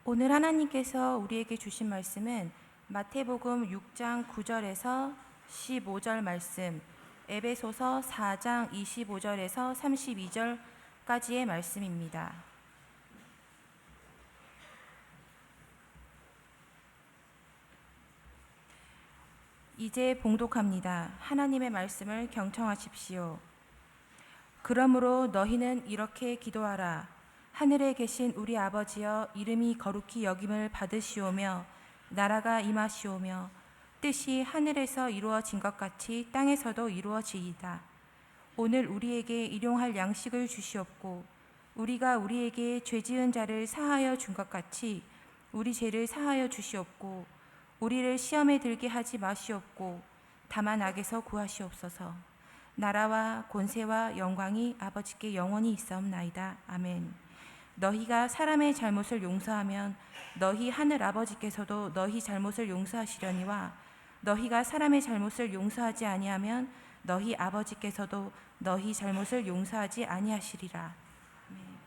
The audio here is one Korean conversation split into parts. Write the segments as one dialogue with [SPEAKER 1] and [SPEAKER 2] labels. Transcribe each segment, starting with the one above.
[SPEAKER 1] 오늘 하나님께서 우리에게 주신 말씀은 마태복음 6장 9절에서 15절 말씀, 에베소서 4장 25절에서 32절까지의 말씀입니다. 이제 봉독합니다. 하나님의 말씀을 경청하십시오. 그러므로 너희는 이렇게 기도하라. 하늘에 계신 우리 아버지여, 이름이 거룩히 여김을 받으시오며 나라가 임하시오며 뜻이 하늘에서 이루어진 것 같이 땅에서도 이루어지이다. 오늘 우리에게 일용할 양식을 주시옵고 우리가 우리에게 죄 지은 자를 사하여 준 것 같이 우리 죄를 사하여 주시옵고 우리를 시험에 들게 하지 마시옵고 다만 악에서 구하시옵소서. 나라와 권세와 영광이 아버지께 영원히 있사옵나이다. 아멘. 너희가 사람의 잘못을 용서하면 너희 하늘 아버지께서도 너희 잘못을 용서하시려니와 너희가 사람의 잘못을 용서하지 아니하면 너희 아버지께서도 너희 잘못을 용서하지 아니하시리라. 아멘.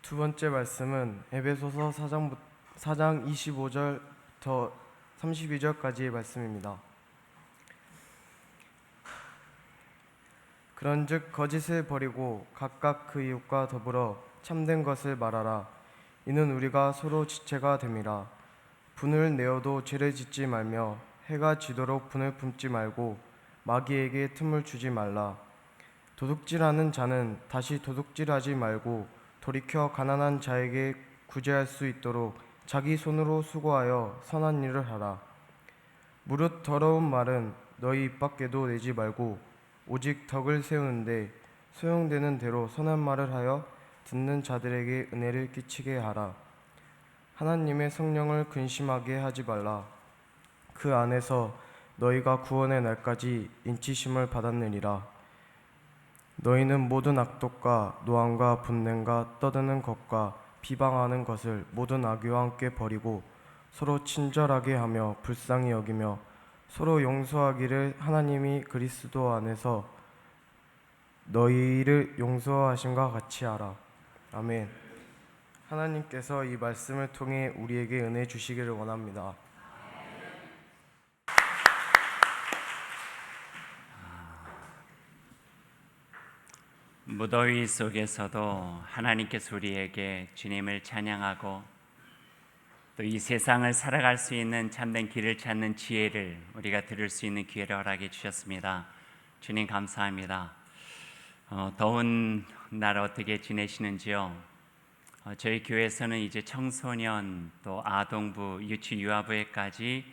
[SPEAKER 2] 두 번째 말씀은 에베소서 4장 25절부터 32절까지의 말씀입니다. 그런즉 거짓을 버리고 각각 그 이웃과 더불어 참된 것을 말하라. 이는 우리가 서로 지체가 됨이라. 분을 내어도 죄를 짓지 말며 해가 지도록 분을 품지 말고 마귀에게 틈을 주지 말라. 도둑질하는 자는 다시 도둑질하지 말고 돌이켜 가난한 자에게 구제할 수 있도록 자기 손으로 수고하여 선한 일을 하라. 무릇 더러운 말은 너희 입 밖에도 내지 말고 오직 덕을 세우는데 소용되는 대로 선한 말을 하여 듣는 자들에게 은혜를 끼치게 하라. 하나님의 성령을 근심하게 하지 말라. 그 안에서 너희가 구원의 날까지 인치심을 받았느니라. 너희는 모든 악독과 노함과 분냄과 떠드는 것과 비방하는 것을 모든 악의와 함께 버리고 서로 친절하게 하며 불쌍히 여기며 서로 용서하기를 하나님이 그리스도 안에서 너희를 용서하심과 같이 하라. 아멘. 하나님께서 이 말씀을 통해 우리에게 은혜 주시기를 원합니다.
[SPEAKER 3] 무더위 속에서도 하나님께서 우리에게 주님을 찬양하고 또 이 세상을 살아갈 수 있는 참된 길을 찾는 지혜를 우리가 들을 수 있는 기회를 허락해 주셨습니다. 주님 감사합니다. 더운 날 어떻게 지내시는지요? 저희 교회에서는 이제 청소년 또 아동부, 유치, 유아부에까지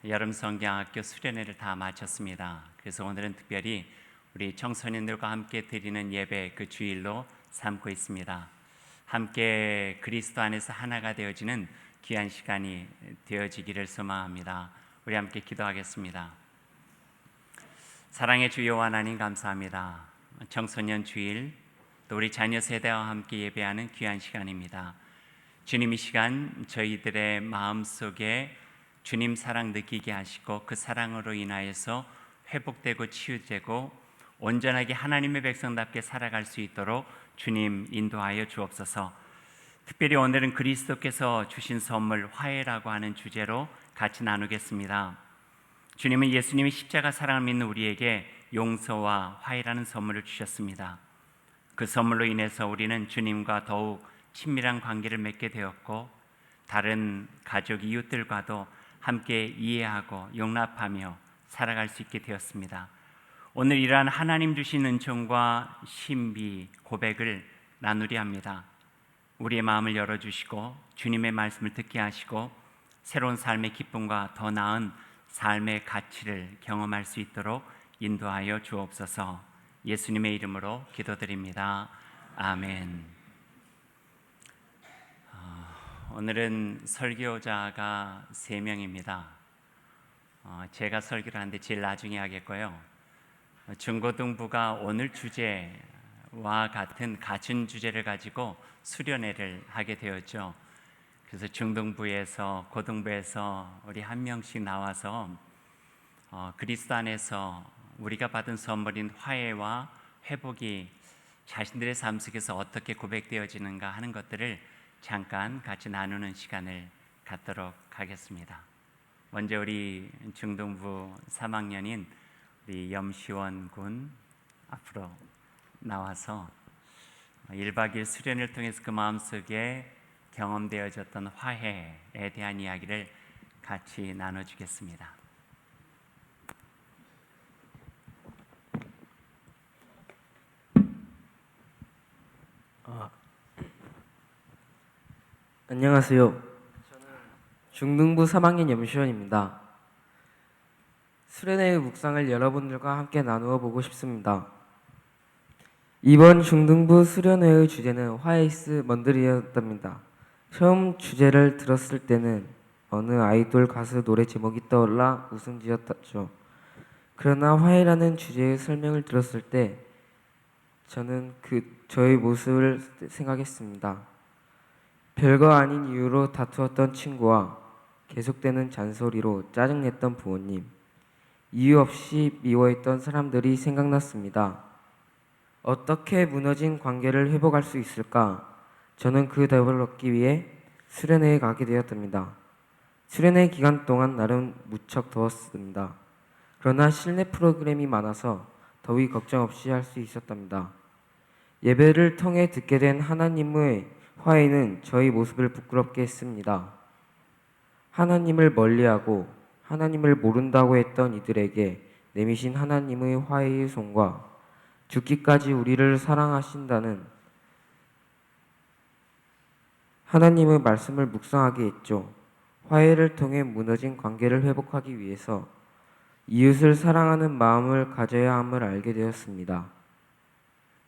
[SPEAKER 3] 여름 성경학교 수련회를 다 마쳤습니다. 그래서 오늘은 특별히 우리 청소년들과 함께 드리는 예배 그 주일로 삼고 있습니다. 함께 그리스도 안에서 하나가 되어지는 귀한 시간이 되어지기를 소망합니다. 우리 함께 기도하겠습니다. 사랑의 주 여호와 하나님 감사합니다. 청소년 주일 또 우리 자녀 세대와 함께 예배하는 귀한 시간입니다. 주님 이 시간 저희들의 마음속에 주님 사랑 느끼게 하시고 그 사랑으로 인하여서 회복되고 치유되고 온전하게 하나님의 백성답게 살아갈 수 있도록 주님 인도하여 주옵소서. 특별히 오늘은 그리스도께서 주신 선물 화해라고 하는 주제로 같이 나누겠습니다. 주님은 예수님이 십자가 사랑을 믿는 우리에게 용서와 화해라는 선물을 주셨습니다. 그 선물로 인해서 우리는 주님과 더욱 친밀한 관계를 맺게 되었고 다른 가족 이웃들과도 함께 이해하고 용납하며 살아갈 수 있게 되었습니다. 오늘 이러한 하나님 주신 은총과 신비 고백을 나누려 합니다. 우리의 마음을 열어주시고 주님의 말씀을 듣게 하시고 새로운 삶의 기쁨과 더 나은 삶의 가치를 경험할 수 있도록 인도하여 주옵소서. 예수님의 이름으로 기도드립니다. 아멘. 오늘은 설교자가 3명입니다. 제가 설교를 하는데 제일 나중에 하겠고요. 중고등부가 오늘 주제와 같은 같은 주제를 가지고 수련회를 하게 되었죠. 그래서 중등부에서 고등부에서 우리 한 명씩 나와서 그리스도 안에서 우리가 받은 선물인 화해와 회복이 자신들의 삶 속에서 어떻게 고백되어지는가 하는 것들을 잠깐 같이 나누는 시간을 갖도록 하겠습니다. 먼저 우리 중등부 3학년인 우리 염시원 군 앞으로 나와서 1박 2일 수련을 통해서 그 마음속에 경험되어졌던 화해에 대한 이야기를 같이 나눠주겠습니다.
[SPEAKER 4] 안녕하세요. 저는 중등부 3학년 염시원입니다. 수련회의 묵상을 여러분들과 함께 나누어 보고 싶습니다. 이번 중등부 수련회의 주제는 화이스 먼들이었답니다. 처음 주제를 들었을 때는 어느 아이돌 가수 노래 제목이 떠올라 웃음 지었죠. 그러나 화해라는 주제의 설명을 들었을 때 저는 저의 모습을 생각했습니다. 별거 아닌 이유로 다투었던 친구와 계속되는 잔소리로 짜증냈던 부모님, 이유 없이 미워했던 사람들이 생각났습니다. 어떻게 무너진 관계를 회복할 수 있을까? 저는 그 답을 얻기 위해 수련회에 가게 되었답니다. 수련회 기간 동안 나름 무척 더웠습니다. 그러나 실내 프로그램이 많아서 더위 걱정 없이 할 수 있었답니다. 예배를 통해 듣게 된 하나님의 화해는 저희 모습을 부끄럽게 했습니다. 하나님을 멀리하고 하나님을 모른다고 했던 이들에게 내미신 하나님의 화해의 손과 죽기까지 우리를 사랑하신다는 하나님의 말씀을 묵상하게 했죠. 화해를 통해 무너진 관계를 회복하기 위해서 이웃을 사랑하는 마음을 가져야 함을 알게 되었습니다.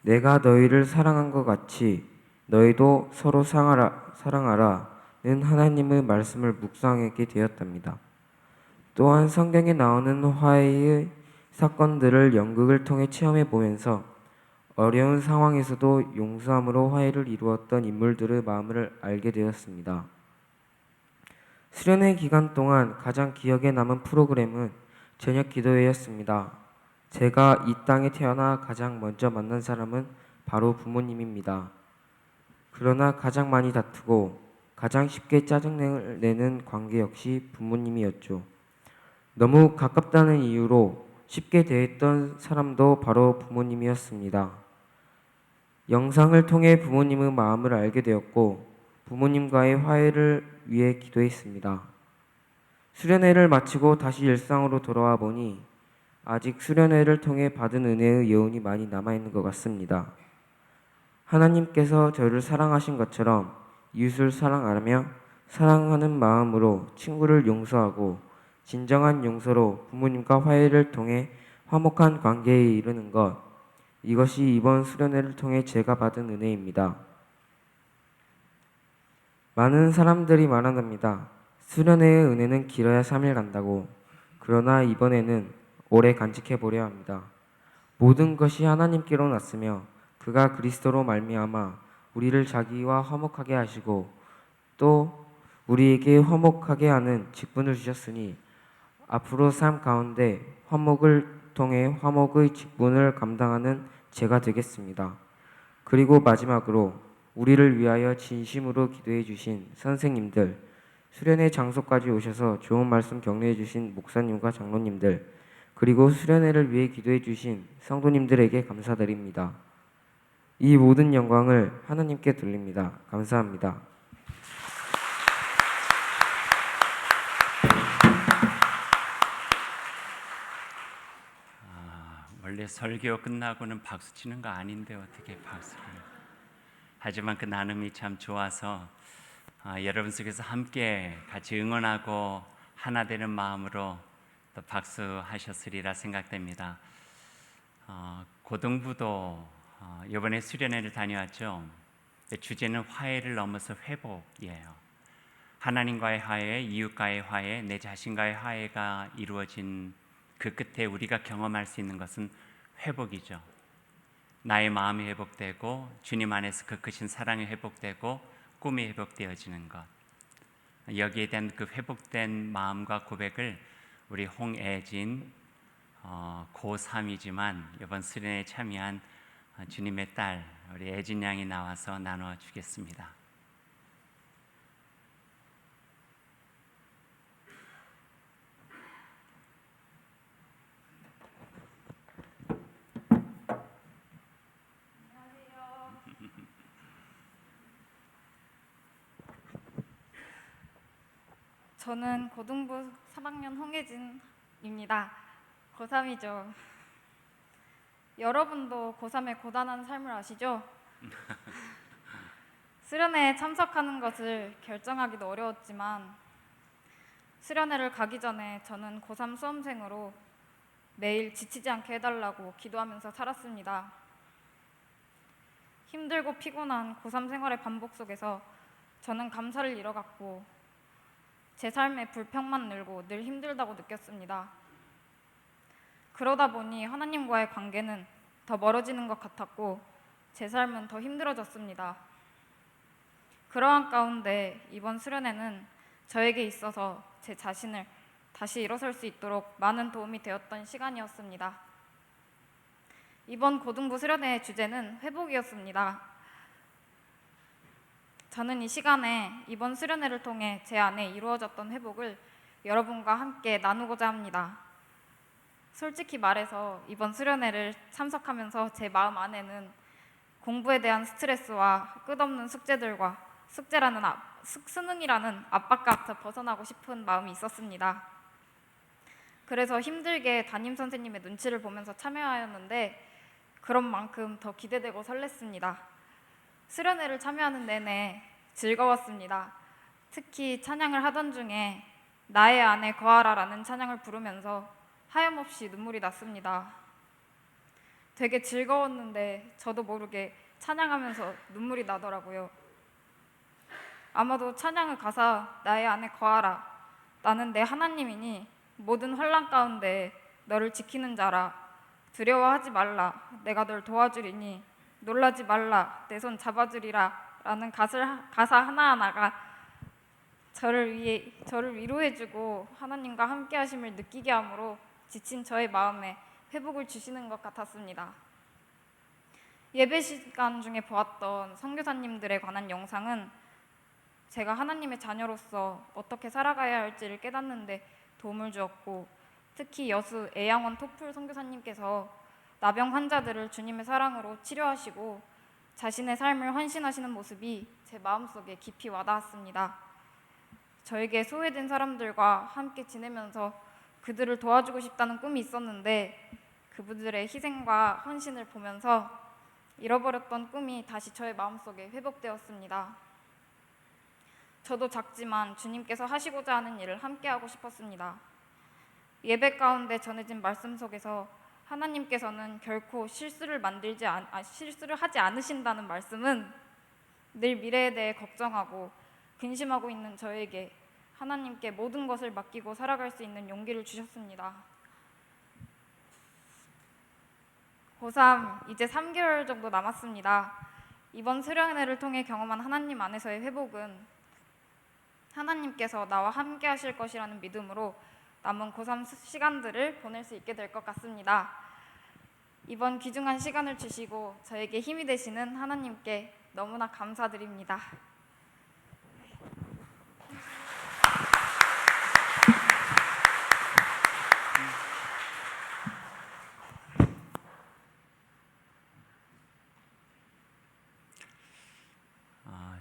[SPEAKER 4] 내가 너희를 사랑한 것 같이 너희도 서로 사랑하라는 하나님의 말씀을 묵상하게 되었답니다. 또한 성경에 나오는 화해의 사건들을 연극을 통해 체험해 보면서 어려운 상황에서도 용서함으로 화해를 이루었던 인물들의 마음을 알게 되었습니다. 수련회 기간 동안 가장 기억에 남은 프로그램은 저녁 기도회였습니다. 제가 이 땅에 태어나 가장 먼저 만난 사람은 바로 부모님입니다. 그러나 가장 많이 다투고 가장 쉽게 짜증을 내는 관계 역시 부모님이었죠. 너무 가깝다는 이유로 쉽게 대했던 사람도 바로 부모님이었습니다. 영상을 통해 부모님의 마음을 알게 되었고 부모님과의 화해를 위해 기도했습니다. 수련회를 마치고 다시 일상으로 돌아와 보니 아직 수련회를 통해 받은 은혜의 여운이 많이 남아있는 것 같습니다. 하나님께서 저를 사랑하신 것처럼 이웃을 사랑하며 사랑하는 마음으로 친구를 용서하고 진정한 용서로 부모님과 화해를 통해 화목한 관계에 이르는 것, 이것이 이번 수련회를 통해 제가 받은 은혜입니다. 많은 사람들이 말한답니다. 수련회의 은혜는 길어야 3일 간다고. 그러나 이번에는 오래 간직해 보려 합니다. 모든 것이 하나님께로 났으며 그가 그리스도로 말미암아 우리를 자기와 화목하게 하시고 또 우리에게 화목하게 하는 직분을 주셨으니 앞으로 삶 가운데 화목을 통해 화목의 직분을 감당하는 제가 되겠습니다. 그리고 마지막으로 우리를 위하여 진심으로 기도해 주신 선생님들, 수련회 장소까지 오셔서 좋은 말씀 격려해 주신 목사님과 장로님들, 그리고 수련회를 위해 기도해 주신 성도님들에게 감사드립니다. 이 모든 영광을 하나님께 돌립니다. 감사합니다.
[SPEAKER 3] 원래 설교 끝나고는 박수 치는 거 아닌데 어떻게 박수를? 하지만 그 나눔이 참 좋아서 여러분 속에서 함께 같이 응원하고 하나 되는 마음으로 또 박수하셨으리라 생각됩니다. 고등부도 이번에 수련회를 다녀왔죠. 주제는 화해를 넘어서 회복이에요. 하나님과의 화해, 이웃과의 화해, 내 자신과의 화해가 이루어진 그 끝에 우리가 경험할 수 있는 것은 회복이죠. 나의 마음이 회복되고 주님 안에서 그 크신 사랑이 회복되고 꿈이 회복되어지는 것. 여기에 대한 그 회복된 마음과 고백을 우리 홍애진 고3이지만 이번 수련회에 참여한 주님의 딸 우리 애진 양이 나와서 나눠 주겠습니다.
[SPEAKER 5] 저는 고등부 3학년 홍혜진입니다. 고3이죠. 여러분도 고3의 고단한 삶을 아시죠? 수련회에 참석하는 것을 결정하기도 어려웠지만 수련회를 가기 전에 저는 고3 수험생으로 매일 지치지 않게 해달라고 기도하면서 살았습니다. 힘들고 피곤한 고3 생활의 반복 속에서 저는 감사를 잃어갔고 제 삶에 불평만 늘고 늘 힘들다고 느꼈습니다. 그러다 보니 하나님과의 관계는 더 멀어지는 것 같았고 제 삶은 더 힘들어졌습니다. 그러한 가운데 이번 수련회는 저에게 있어서 제 자신을 다시 일어설 수 있도록 많은 도움이 되었던 시간이었습니다. 이번 고등부 수련회의 주제는 회복이었습니다. 저는 이 시간에 이번 수련회를 통해 제 안에 이루어졌던 회복을 여러분과 함께 나누고자 합니다. 솔직히 말해서 이번 수련회를 참석하면서 제 마음 안에는 공부에 대한 스트레스와 끝없는 숙제들과 수능이라는 압박감에서 벗어나고 싶은 마음이 있었습니다. 그래서 힘들게 담임 선생님의 눈치를 보면서 참여하였는데 그런 만큼 더 기대되고 설렜습니다. 수련회를 참여하는 내내 즐거웠습니다. 특히 찬양을 하던 중에 나의 안에 거하라라는 찬양을 부르면서 하염없이 눈물이 났습니다. 되게 즐거웠는데 저도 모르게 찬양하면서 눈물이 나더라고요. 아마도 찬양의 가사 나의 안에 거하라 나는 내 하나님이니 모든 환난 가운데 너를 지키는 자라 두려워하지 말라 내가 널 도와주리니 놀라지 말라 내 손 잡아주리라 라는 가사 하나하나가 저를 위로해주고 하나님과 함께 하심을 느끼게 하므로 지친 저의 마음에 회복을 주시는 것 같았습니다. 예배 시간 중에 보았던 선교사님들에 관한 영상은 제가 하나님의 자녀로서 어떻게 살아가야 할지를 깨닫는데 도움을 주었고 특히 여수 애양원 토플 선교사님께서 나병 환자들을 주님의 사랑으로 치료하시고 자신의 삶을 헌신하시는 모습이 제 마음속에 깊이 와닿았습니다. 저에게 소외된 사람들과 함께 지내면서 그들을 도와주고 싶다는 꿈이 있었는데 그분들의 희생과 헌신을 보면서 잃어버렸던 꿈이 다시 저의 마음속에 회복되었습니다. 저도 작지만 주님께서 하시고자 하는 일을 함께하고 싶었습니다. 예배 가운데 전해진 말씀 속에서 하나님께서는 결코 실수를 하지 않으신다는 말씀은 늘 미래에 대해 걱정하고 근심하고 있는 저에게 하나님께 모든 것을 맡기고 살아갈 수 있는 용기를 주셨습니다. 고3 이제 3개월 정도 남았습니다. 이번 수련회를 통해 경험한 하나님 안에서의 회복은 하나님께서 나와 함께 하실 것이라는 믿음으로 남은 고3 시간들을 보낼 수 있게 될 것 같습니다. 이번 귀중한 시간을 주시고 저에게 힘이 되시는 하나님께 너무나 감사드립니다.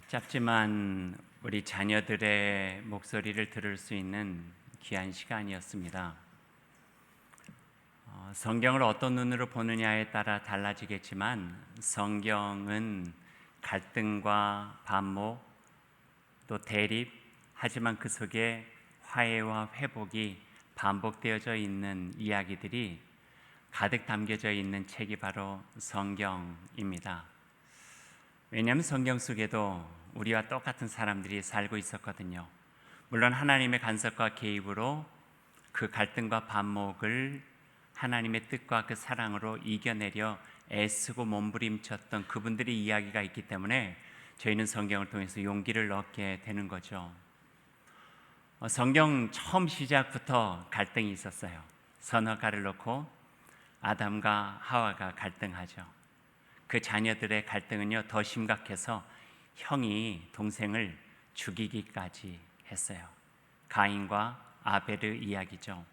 [SPEAKER 3] 짧지만 우리 자녀들의 목소리를 들을 수 있는 귀한 시간이었습니다. 성경을 어떤 눈으로 보느냐에 따라 달라지겠지만 성경은 갈등과 반목 또 대립 하지만 그 속에 화해와 회복이 반복되어져 있는 이야기들이 가득 담겨져 있는 책이 바로 성경입니다. 왜냐하면 성경 속에도 우리와 똑같은 사람들이 살고 있었거든요. 물론 하나님의 간섭과 개입으로 그 갈등과 반목을 하나님의 뜻과 그 사랑으로 이겨내려 애쓰고 몸부림쳤던 그분들의 이야기가 있기 때문에 저희는 성경을 통해서 용기를 얻게 되는 거죠. 성경 처음 시작부터 갈등이 있었어요. 선악과를 놓고 아담과 하와가 갈등하죠. 그 자녀들의 갈등은요, 더 심각해서 형이 동생을 죽이기까지 했어요. 가인과 아벨의 이야기죠.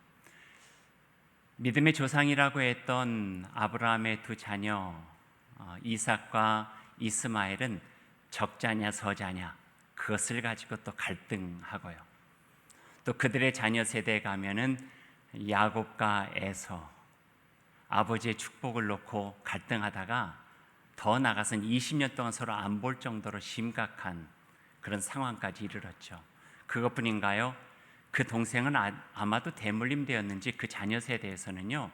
[SPEAKER 3] 믿음의 조상이라고 했던 아브라함의 두 자녀 이삭과 이스마엘은 적자냐 서자냐 그것을 가지고 또 갈등하고요. 또 그들의 자녀 세대에 가면은 야곱과 에서 아버지의 축복을 놓고 갈등하다가 더 나아가서는 20년 동안 서로 안 볼 정도로 심각한 그런 상황까지 이르렀죠. 그것뿐인가요? 그 동생은 아마도 대물림되었는지 그 자녀 세대에서는요,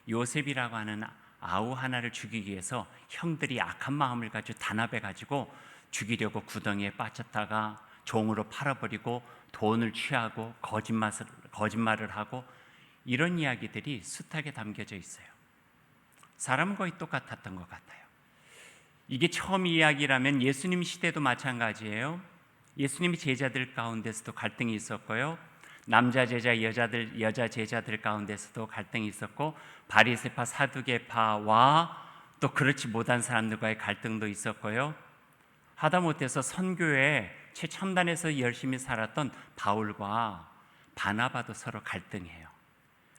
[SPEAKER 3] 요셉이라고 하는 아우 하나를 죽이기 위해서 형들이 악한 마음을 가지고 단합해 가지고 죽이려고 구덩이에 빠졌다가 종으로 팔아버리고 돈을 취하고 거짓말을 하고 이런 이야기들이 숱하게 담겨져 있어요. 사람은 거의 똑같았던 것 같아요. 이게 처음 이야기라면 예수님 시대도 마찬가지예요. 예수님이 제자들 가운데서도 갈등이 있었고요. 남자 제자, 여자 제자들 가운데서도 갈등이 있었고 바리새파, 사두개파와 또 그렇지 못한 사람들과의 갈등도 있었고요. 하다못해서 선교에 최첨단에서 열심히 살았던 바울과 바나바도 서로 갈등해요.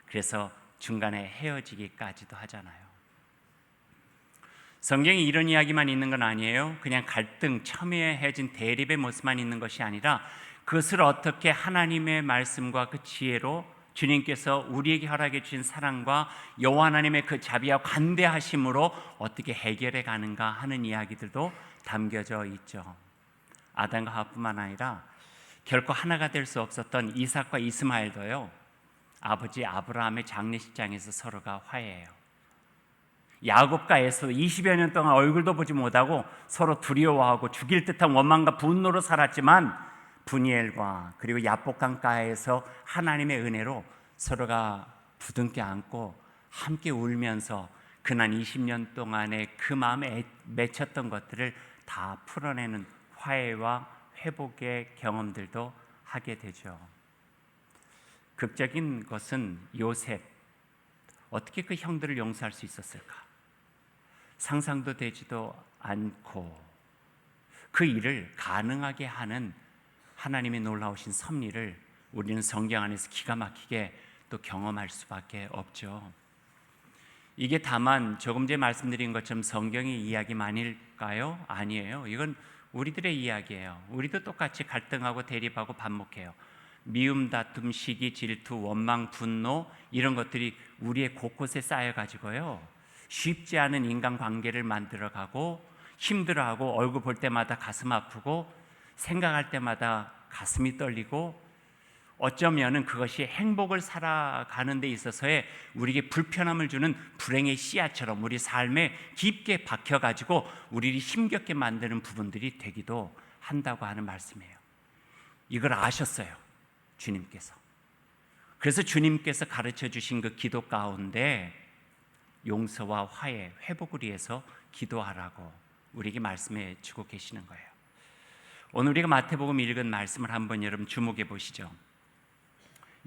[SPEAKER 3] 그래서 중간에 헤어지기까지도 하잖아요. 성경에 이런 이야기만 있는 건 아니에요. 그냥 갈등, 첨예해진 대립의 모습만 있는 것이 아니라 그것을 어떻게 하나님의 말씀과 그 지혜로 주님께서 우리에게 허락해 주신 사랑과 여호와 하나님의 그 자비와 관대하심으로 어떻게 해결해 가는가 하는 이야기들도 담겨져 있죠. 아담과 하와뿐만 아니라 결코 하나가 될 수 없었던 이삭과 이스마엘도요, 아버지 아브라함의 장례식장에서 서로가 화해해요. 야곱과 에서 20여 년 동안 얼굴도 보지 못하고 서로 두려워하고 죽일 듯한 원망과 분노로 살았지만 분이엘과 그리고 야복강가에서 하나님의 은혜로 서로가 부둥켜 안고 함께 울면서 지난 20년 동안의 그 마음에 맺혔던 것들을 다 풀어내는 화해와 회복의 경험들도 하게 되죠. 극적인 것은 요셉, 어떻게 그 형들을 용서할 수 있었을까? 상상도 되지도 않고 그 일을 가능하게 하는 하나님의 놀라우신 섭리를 우리는 성경 안에서 기가 막히게 또 경험할 수밖에 없죠. 이게 다만 조금 전에 말씀드린 것처럼 성경의 이야기만일까요? 아니에요. 이건 우리들의 이야기예요. 우리도 똑같이 갈등하고 대립하고 반목해요. 미움, 다툼, 시기, 질투, 원망, 분노 이런 것들이 우리의 곳곳에 쌓여가지고요, 쉽지 않은 인간관계를 만들어가고 힘들어하고 얼굴 볼 때마다 가슴 아프고 생각할 때마다 가슴이 떨리고 어쩌면은 그것이 행복을 살아가는 데 있어서의 우리에게 불편함을 주는 불행의 씨앗처럼 우리 삶에 깊게 박혀가지고 우리를 힘겹게 만드는 부분들이 되기도 한다고 하는 말씀이에요. 이걸 아셨어요, 주님께서. 그래서 주님께서 가르쳐 주신 그 기도 가운데 용서와 화해, 회복을 위해서 기도하라고 우리에게 말씀해 주고 계시는 거예요. 오늘 우리가 마태복음 읽은 말씀을 한번 여러분 주목해 보시죠.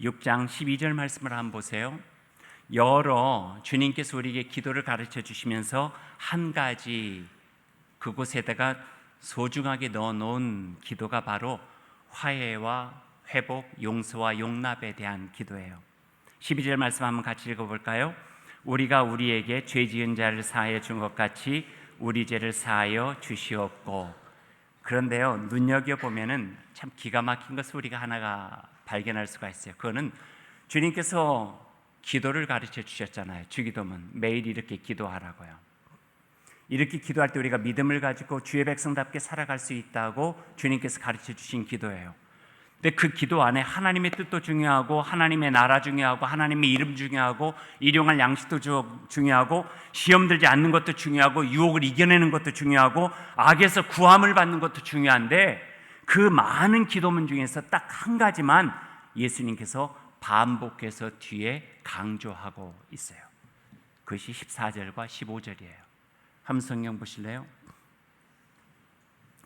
[SPEAKER 3] 6장 12절 말씀을 한번 보세요. 주님께서 우리에게 기도를 가르쳐 주시면서 한 가지 그곳에다가 소중하게 넣어놓은 기도가 바로 화해와 회복, 용서와 용납에 대한 기도예요. 12절 말씀 한번 같이 읽어볼까요? 우리가 우리에게 죄 지은 자를 사하여 준 것 같이 우리 죄를 사하여 주시옵고. 그런데요, 눈여겨보면은 참 기가 막힌 것을 우리가 하나가 발견할 수가 있어요. 그거는 주님께서 기도를 가르쳐 주셨잖아요. 주기도문 매일 이렇게 기도하라고요. 이렇게 기도할 때 우리가 믿음을 가지고 주의 백성답게 살아갈 수 있다고 주님께서 가르쳐 주신 기도예요. 근데 그 기도 안에 하나님의 뜻도 중요하고 하나님의 나라 중요하고 하나님의 이름 중요하고 일용할 양식도 중요하고 시험 들지 않는 것도 중요하고 유혹을 이겨내는 것도 중요하고 악에서 구함을 받는 것도 중요한데 그 많은 기도문 중에서 딱 한 가지만 예수님께서 반복해서 뒤에 강조하고 있어요. 그것이 14절과 15절이에요. 한번 성경 보실래요?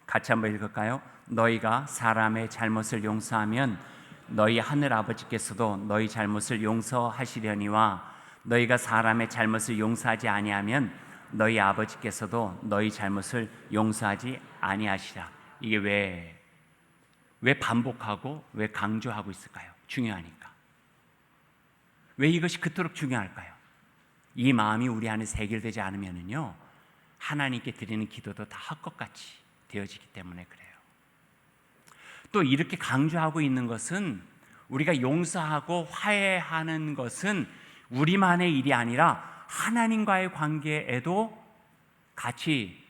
[SPEAKER 3] 같이 한번 읽을까요? 너희가 사람의 잘못을 용서하면 너희 하늘 아버지께서도 너희 잘못을 용서하시려니와 너희가 사람의 잘못을 용서하지 아니하면 너희 아버지께서도 너희 잘못을 용서하지 아니하시라. 이게 왜 반복하고 왜 강조하고 있을까요? 중요하니까. 왜 이것이 그토록 중요할까요? 이 마음이 우리 안에서 해결되지 않으면요, 하나님께 드리는 기도도 다 헛것같이 되어지기 때문에 그래요. 또 이렇게 강조하고 있는 것은 우리가 용서하고 화해하는 것은 우리만의 일이 아니라 하나님과의 관계에도 같이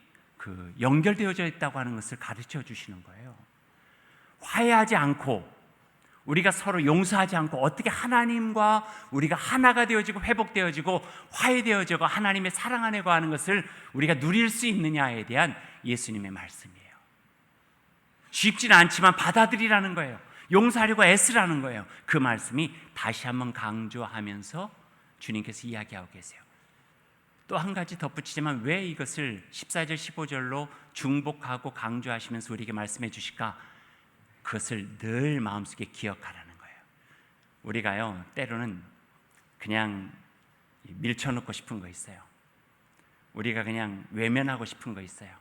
[SPEAKER 3] 연결되어져 있다고 하는 것을 가르쳐 주시는 거예요. 화해하지 않고 우리가 서로 용서하지 않고 어떻게 하나님과 우리가 하나가 되어지고 회복되어지고 화해되어지고 하나님의 사랑 안에 거하는 것을 우리가 누릴 수 있느냐에 대한 예수님의 말씀이에요. 쉽지는 않지만 받아들이라는 거예요. 용서하려고 애쓰라는 거예요. 그 말씀이 다시 한번 강조하면서 주님께서 이야기하고 계세요. 또 한 가지 덧붙이지만 왜 이것을 14절 15절로 중복하고 강조하시면서 우리에게 말씀해 주실까? 그것을 늘 마음속에 기억하라는 거예요. 우리가요, 때로는 그냥 밀쳐놓고 싶은 거 있어요. 우리가 그냥 외면하고 싶은 거 있어요.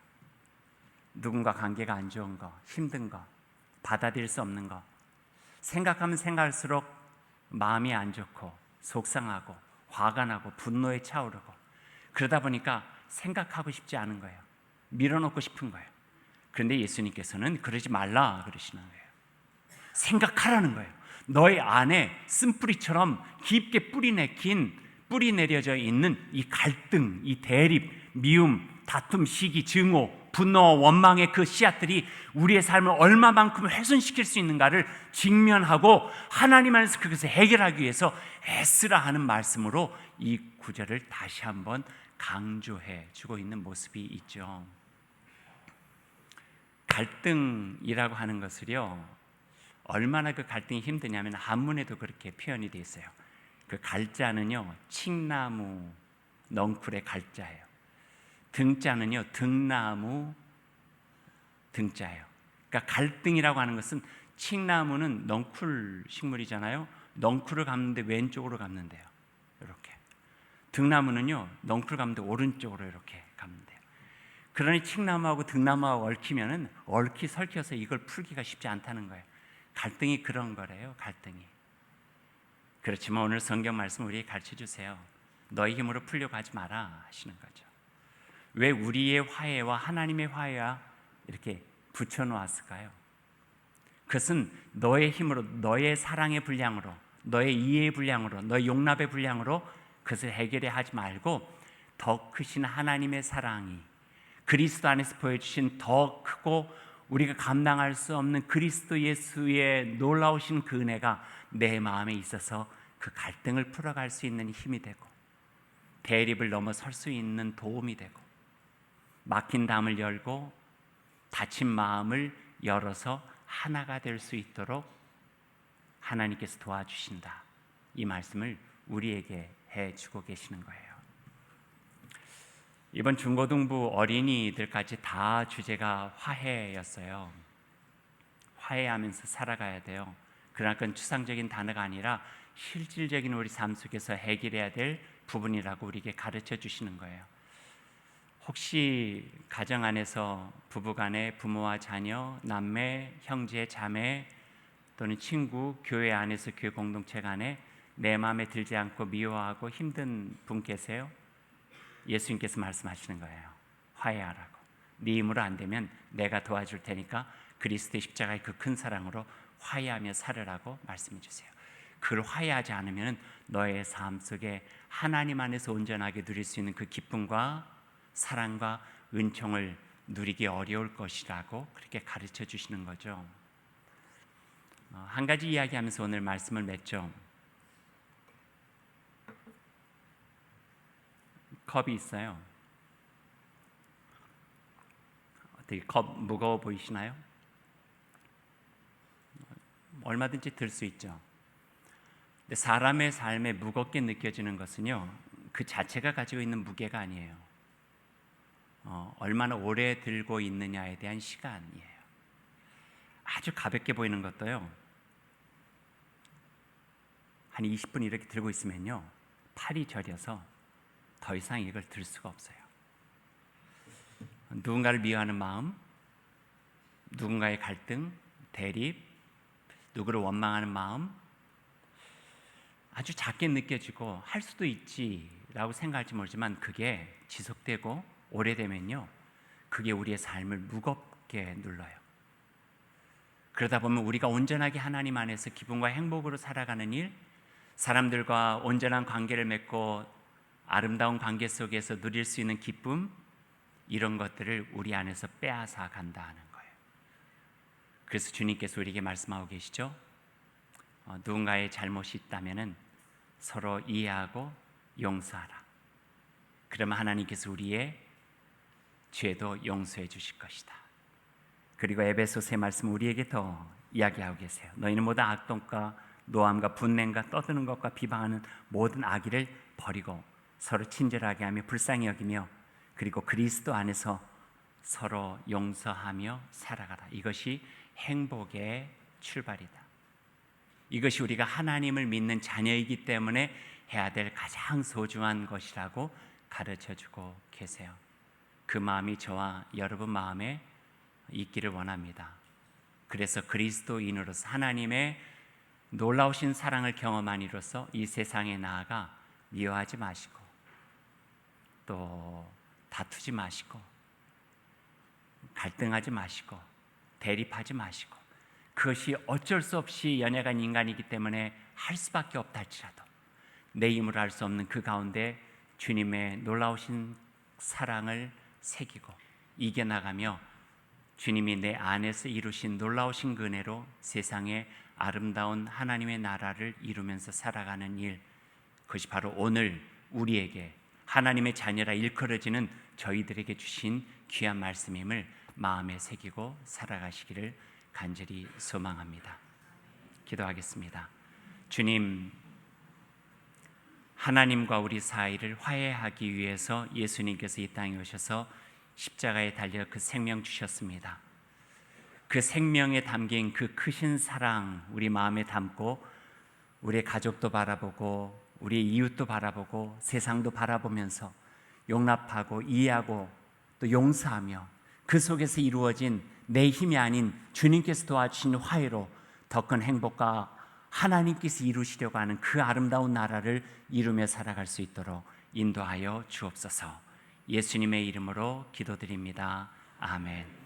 [SPEAKER 3] 누군가 관계가 안 좋은 거, 힘든 거, 받아들일 수 없는 거, 생각하면 생각할수록 마음이 안 좋고 속상하고 화가 나고 분노에 차오르고, 그러다 보니까 생각하고 싶지 않은 거예요. 밀어놓고 싶은 거예요. 그런데 예수님께서는 그러지 말라 그러시는 거예요. 생각하라는 거예요. 너의 안에 쓴뿌리처럼 깊게 뿌리 내려져 있는 이 갈등, 이 대립, 미움, 다툼, 시기, 증오, 분노, 원망의 그 씨앗들이 우리의 삶을 얼마만큼 훼손시킬 수 있는가를 직면하고 하나님 안에서 그것을 해결하기 위해서 애쓰라 하는 말씀으로 이 구절을 다시 한번 강조해 주고 있는 모습이 있죠. 갈등이라고 하는 것을요, 얼마나 그 갈등이 힘드냐면 한문에도 그렇게 표현이 되어 있어요. 그 갈자는요, 칡나무 넝쿨의 갈자예요. 등자는요, 등나무 등자예요. 그러니까 갈등이라고 하는 것은, 칡나무는 넝쿨 식물이잖아요. 넝쿨을 감는데 왼쪽으로 감는데요. 이렇게. 등나무는요, 넝쿨 감는데 오른쪽으로 이렇게 감는데요. 그러니 칡나무하고 등나무하고 얽히면은 설켜서 이걸 풀기가 쉽지 않다는 거예요. 갈등이 그런 거래요. 갈등이. 그렇지만 오늘 성경 말씀 우리에게 가르쳐 주세요. 너희 힘으로 풀려고 하지 마라 하시는 거죠. 왜 우리의 화해와 하나님의 화해와 이렇게 붙여놓았을까요? 그것은 너의 힘으로, 너의 사랑의 분량으로, 너의 이해의 분량으로, 너의 용납의 분량으로 그것을 해결해 하지 말고, 더 크신 하나님의 사랑이 그리스도 안에서 보여주신 더 크고 우리가 감당할 수 없는 그리스도 예수의 놀라우신 그 은혜가 내 마음에 있어서 그 갈등을 풀어갈 수 있는 힘이 되고, 대립을 넘어설 수 있는 도움이 되고, 막힌 담을 열고 닫힌 마음을 열어서 하나가 될 수 있도록 하나님께서 도와주신다. 이 말씀을 우리에게 해주고 계시는 거예요. 이번 중고등부 어린이들까지 다 주제가 화해였어요. 화해하면서 살아가야 돼요. 그러나 그건 추상적인 단어가 아니라 실질적인 우리 삶 속에서 해결해야 될 부분이라고 우리에게 가르쳐 주시는 거예요. 혹시 가정 안에서 부부간에, 부모와 자녀, 남매, 형제, 자매, 또는 친구, 교회 안에서 교회 공동체 간에 내 마음에 들지 않고 미워하고 힘든 분 계세요? 예수님께서 말씀하시는 거예요. 화해하라고. 네 힘으로 안 되면 내가 도와줄 테니까 그리스도의 십자가의 그 큰 사랑으로 화해하며 살으라고 말씀해 주세요. 그걸 화해하지 않으면 너의 삶 속에 하나님 안에서 온전하게 누릴 수 있는 그 기쁨과 사랑과 은총을 누리기 어려울 것이라고 그렇게 가르쳐 주시는 거죠. 한 가지 이야기하면서 오늘 말씀을 맺죠. 컵이 있어요. 어떻게 컵 무거워 보이시나요? 얼마든지 들 수 있죠. 근데 사람의 삶에 무겁게 느껴지는 것은요, 그 자체가 가지고 있는 무게가 아니에요. 얼마나 오래 들고 있느냐에 대한 시간이에요. 아주 가볍게 보이는 것도요, 한 20분 이렇게 들고 있으면요, 팔이 저려서 더 이상 이걸 들 수가 없어요. 누군가를 미워하는 마음, 누군가의 갈등, 대립, 누구를 원망하는 마음, 아주 작게 느껴지고 할 수도 있지라고 생각할지 모르지만 그게 지속되고 오래되면요, 그게 우리의 삶을 무겁게 눌러요. 그러다 보면 우리가 온전하게 하나님 안에서 기쁨과 행복으로 살아가는 일, 사람들과 온전한 관계를 맺고 아름다운 관계 속에서 누릴 수 있는 기쁨, 이런 것들을 우리 안에서 빼앗아 간다는 거예요. 그래서 주님께서 우리에게 말씀하고 계시죠. 누군가의 잘못이 있다면 서로 이해하고 용서하라. 그러면 하나님께서 우리의 죄도 용서해 주실 것이다. 그리고 에베소서의 말씀 우리에게 더 이야기하고 계세요. 너희는 모든 악독과 노함과 분냄과 떠드는 것과 비방하는 모든 악의를 버리고 서로 친절하게 하며 불쌍히 여기며 그리고 그리스도 안에서 서로 용서하며 살아가라. 이것이 행복의 출발이다. 이것이 우리가 하나님을 믿는 자녀이기 때문에 해야 될 가장 소중한 것이라고 가르쳐주고 계세요. 그 마음이 저와 여러분 마음에 있기를 원합니다. 그래서 그리스도인으로서 하나님의 놀라우신 사랑을 경험한 이로써 이 세상에 나아가 미워하지 마시고 또 다투지 마시고 갈등하지 마시고 대립하지 마시고, 그것이 어쩔 수 없이 연약한 인간이기 때문에 할 수밖에 없다 할지라도 내 힘으로 할 수 없는 그 가운데 주님의 놀라우신 사랑을 새기고 이겨나가며 주님이 내 안에서 이루신 놀라우신 그 은혜로 세상에 아름다운 하나님의 나라를 이루면서 살아가는 일, 그것이 바로 오늘 우리에게 하나님의 자녀라 일컬어지는 저희들에게 주신 귀한 말씀임을 마음에 새기고 살아가시기를 간절히 소망합니다. 기도하겠습니다. 주님, 하나님과 우리 사이를 화해하기 위해서 예수님께서 이 땅에 오셔서 십자가에 달려 그 생명 주셨습니다. 그 생명에 담긴 그 크신 사랑 우리 마음에 담고 우리의 가족도 바라보고 우리의 이웃도 바라보고 세상도 바라보면서 용납하고 이해하고 또 용서하며 그 속에서 이루어진 내 힘이 아닌 주님께서 도와주신 화해로 더 큰 행복과 하나님께서 이루시려고 하는 그 아름다운 나라를 이루며 살아갈 수 있도록 인도하여 주옵소서. 예수님의 이름으로 기도드립니다. 아멘.